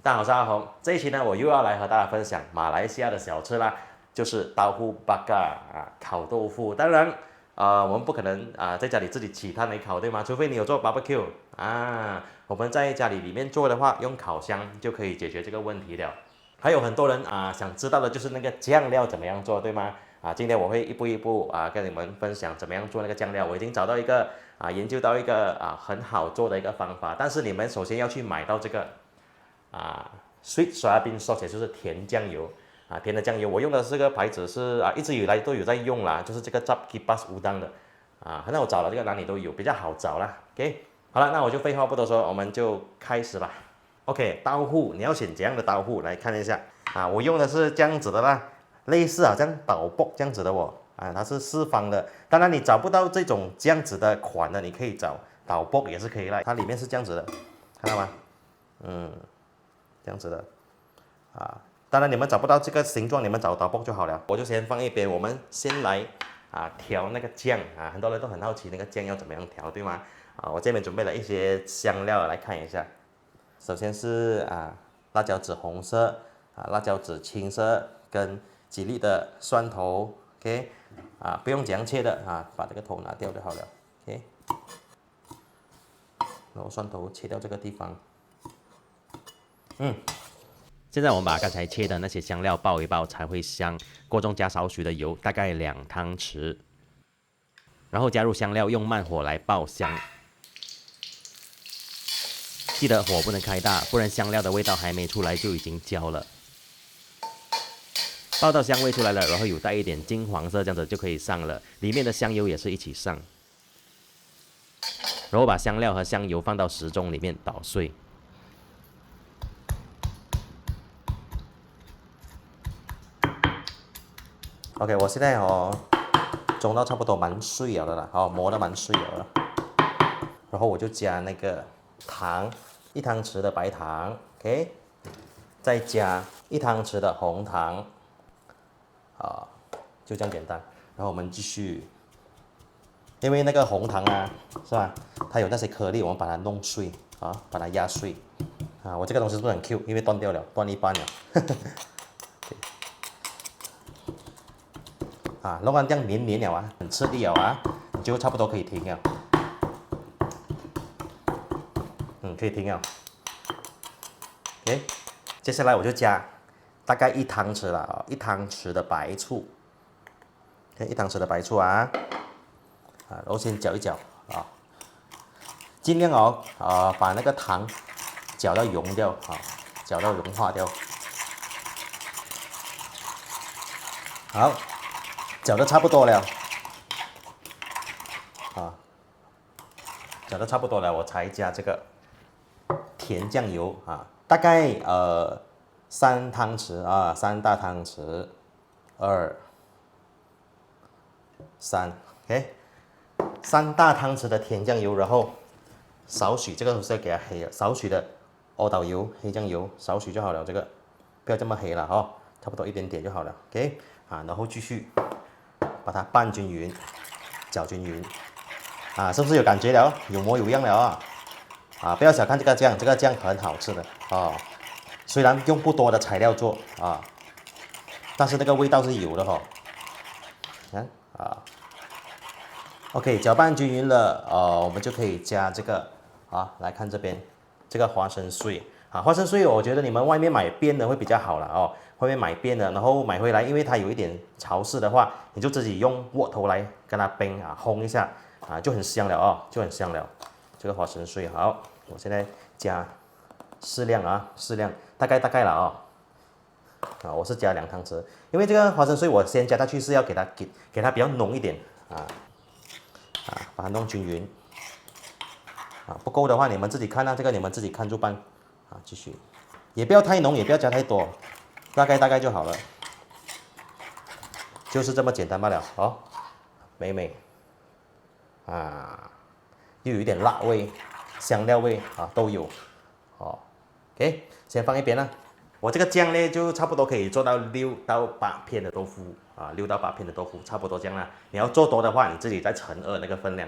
大家好，我是阿红。这一期呢，我又要来和大家分享马来西亚的小吃啦，就是刀户巴嘎啊，烤豆腐。当然，我们不可能在家里自己起炭来烤，对吗？除非你有做 barbecue 啊。我们在家里面做的话，用烤箱就可以解决这个问题了。还有很多人想知道的就是那个酱料怎么样做，对吗？今天我会一步一步跟你们分享怎么样做那个酱料。我已经找到一个研究到一个很好做的一个方法，但是你们首先要去买到这个。sweet soybean sauce 也就是甜酱油甜的酱油，我用的这个牌子是一直以来都有在用啦，就是这个 Zap Kipas Udang 的那我找了这个哪里都有，比较好找啦。OK， 好了，那我就废话不多说，我们就开始吧。OK， 刀户你要选怎样的刀户来看一下我用的是这样子的啦，类似好像刀薄这样子的它是四方的。当然你找不到这种这样子的款的，你可以找刀薄也是可以啦，它里面是这样子的，看到吗？这样子的当然你们找不到这个形状，你们找刀薄就好了。我就先放一边，我们先来调那个酱很多人都很好奇那个酱要怎么样调，对吗？我这边准备了一些香料来看一下。首先是辣椒籽红色辣椒籽青色跟几粒的蒜头 ，OK 不用这样切的把这个头拿掉就好了 ，OK。然后蒜头切掉这个地方。现在我们把刚才切的那些香料爆一爆才会香。锅中加少许的油，大概2汤匙，然后加入香料，用慢火来爆香。记得火不能开大，不然香料的味道还没出来就已经焦了。爆到香味出来了，然后有带一点金黄色，这样子就可以上了。里面的香油也是一起上，然后把香料和香油放到时钟里面捣碎。OK， 我现在蒸到差不多蛮碎了的啦，磨得蛮碎了。然后我就加那个糖，1汤匙的白糖 ，OK， 再加1汤匙的红糖，就这样简单。然后我们继续，因为那个红糖是吧？它有那些颗粒，我们把它弄碎把它压碎我这个东西是不是很 Q？ 因为断掉了，断一半了。弄完这样黏黏了很吃力了就差不多可以停了。可以停了。OK， 接下来我就加大概1汤匙了1汤匙的白醋。1汤匙的白醋然后先搅一搅尽量把那个糖搅到溶掉搅到融化掉。好。搅得差不多了搅得差不多了，我才加这个甜酱油大概3汤匙3大汤匙，2、3 ，OK， 3大汤匙的甜酱油，然后少许这个是要给它黑了，少许的阿导油、黑酱油，少许就好了，这个不要这么黑了差不多一点点就好了 ，OK， 然后继续把它拌均匀，搅均匀是不是有感觉了？有模有样了不要小看这个酱，这个酱很好吃的虽然用不多的材料做但是那个味道是有的看OK， 搅拌均匀了我们就可以加这个来看这边这个花生碎花生碎我觉得你们外面买边的会比较好了外面买边的，然后买回来，因为它有一点潮湿的话，你就自己用窝头来跟它冰烘一下就很香了就很香了。这个花生碎好，我现在加适量适量，大概了我是加2汤匙，因为这个花生碎我先加下去是要给它比较浓一点把它弄均匀不够的话你们自己看这个你们自己看着办继续，也不要太浓，也不要加太多，大概就好了，就是这么简单罢了美又有一点辣味、香料味都有OK， 先放一边了。我这个酱呢，就差不多可以做到6到8片的豆腐6到8片的豆腐，差不多这样啦。你要做多的话，你自己再乘2那个分量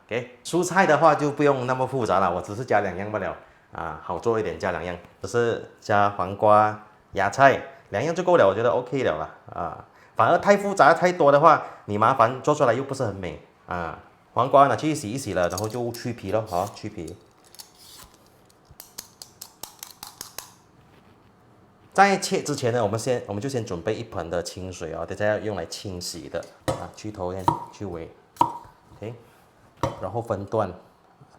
OK， 蔬菜的话就不用那么复杂了，我只是加2样罢了好做一点，加2样，只是加黄瓜、芽菜2样就够了，我觉得 OK 了啦。反而太复杂太多的话，你麻烦做出来又不是很美啊。黄瓜拿去洗一洗了，然后就去皮咯，好，去皮。在切之前呢，我们就先准备1盆的清水哦，等下要用来清洗的去头先去尾，OK， 然后分段，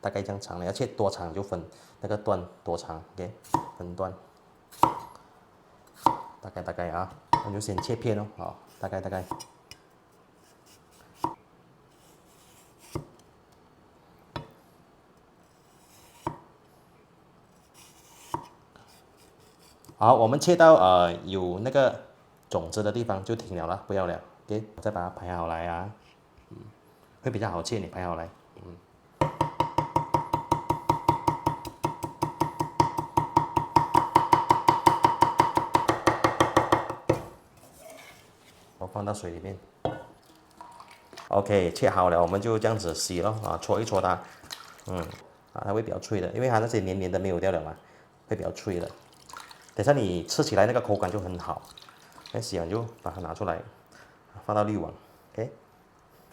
大概这样长了，要切多长就分那个段多长，OK， 分段，大概我就先切片哦，好，大概。好，我们切到有那个种子的地方就停了啦，不要了，OK， 再把它排好来啊，会比较好切，你排好来，我放到水里面。OK， 切好了，我们就这样子洗咯，搓一搓它，它会比较脆的，因为它那些黏黏的没有掉了嘛，会比较脆的。等下你吃起来那个口感就很好。洗完就把它拿出来，放到滤网 ，OK。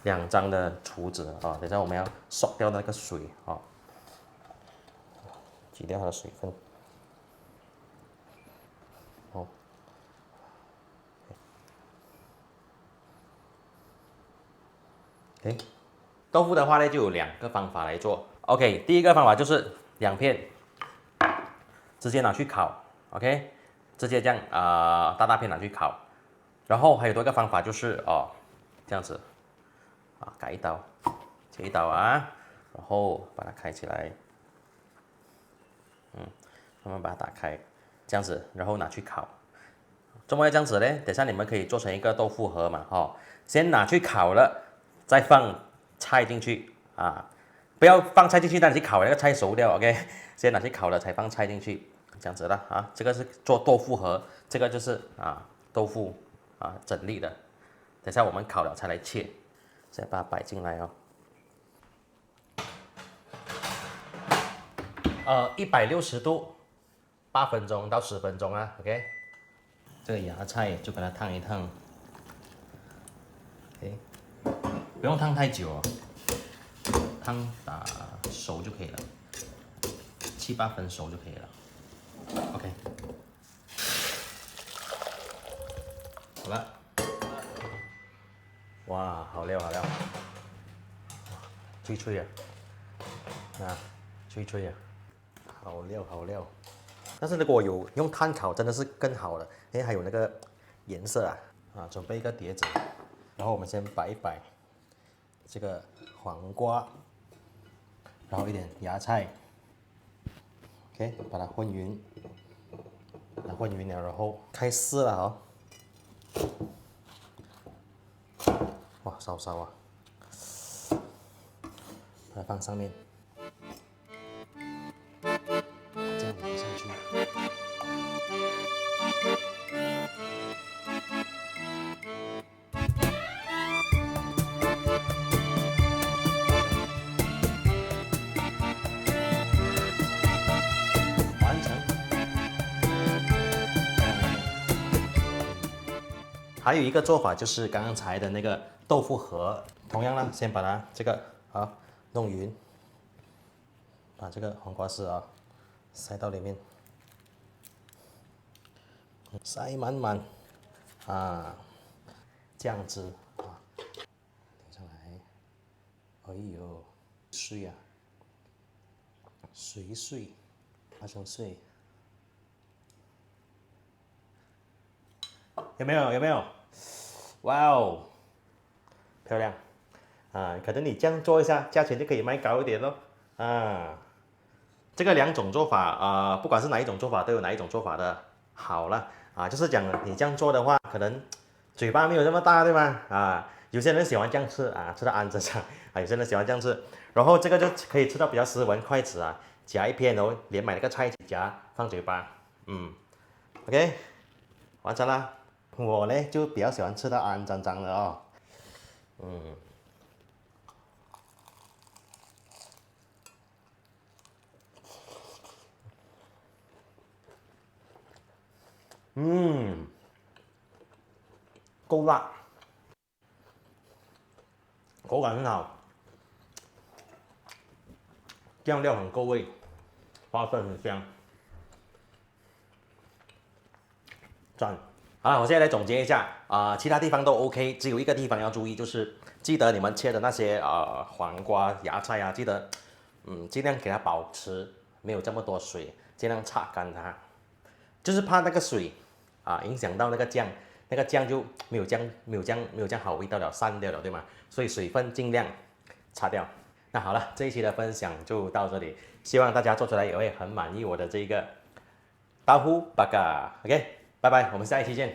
2张的厨子等下我们要刷掉那个水挤掉它的水分。OK， 豆腐的话呢，就有2个方法来做。OK， 第一个方法就是2片，直接拿去烤 ，OK， 直接这样大片拿去烤。然后还有多一个方法就是这样子改一刀，切一刀然后把它开起来，慢慢把它打开，这样子，然后拿去烤。怎么要这样子呢？等下你们可以做成一个豆腐盒嘛，先拿去烤了，再放菜进去不要放菜进去，那你去烤那个菜熟掉 ，OK？ 先拿去烤了才放菜进去，这样子啦这个是做豆腐盒，这个就是豆腐整粒的，等下我们烤了才来切，再把它摆进来160度，8分钟到10分钟，OK？ 这个芽菜就把它烫一烫 ，OK？ 不用烫太久烫打熟就可以了，7、8分熟就可以了 ，OK？ 好了，哇，好料，脆脆脆好料。但是如果有用炭烤，真的是更好了，因为还有那个颜色准备一个碟子，然后我们先摆一摆这个黄瓜，然后一点芽菜 ，OK， 把它混匀，了，然后开撕了哇，烧把它放上面，这样放上去。完成。还有一个做法就是刚才的那个豆腐盒，同样呢，先把它这个弄匀，把这个黄瓜丝塞到里面，塞满满酱汁丢上来，哎呦，碎碎，花生碎，有没有？哇哦，漂亮可能你这样做一下，价钱就可以卖高一点咯这个2种做法不管是哪一种做法，都有哪一种做法的好了就是讲你这样做的话，可能嘴巴没有这么大，对吗有些人喜欢这样吃吃到安着上有些人喜欢这样吃，然后这个就可以吃到比较斯文，筷子夹一片，然后连买那个菜一起夹放嘴巴，OK， 完成啦。我呢就比较喜欢吃到安脏脏的够辣，口感很好，酱料很够味，花生很香，赞。好了，我现在来总结一下其他地方都 OK， 只有一个地方要注意，就是记得你们切的那些黄瓜、芽菜啊，记得尽量给它保持没有这么多水，尽量擦干它，就是怕那个水影响到那个酱，那个酱就没有酱好味道了，散掉了，对吗？所以水分尽量擦掉。那好了，这一期的分享就到这里，希望大家做出来也会很满意我的这个刀夫巴嘎。OK，拜拜，我们下一期见。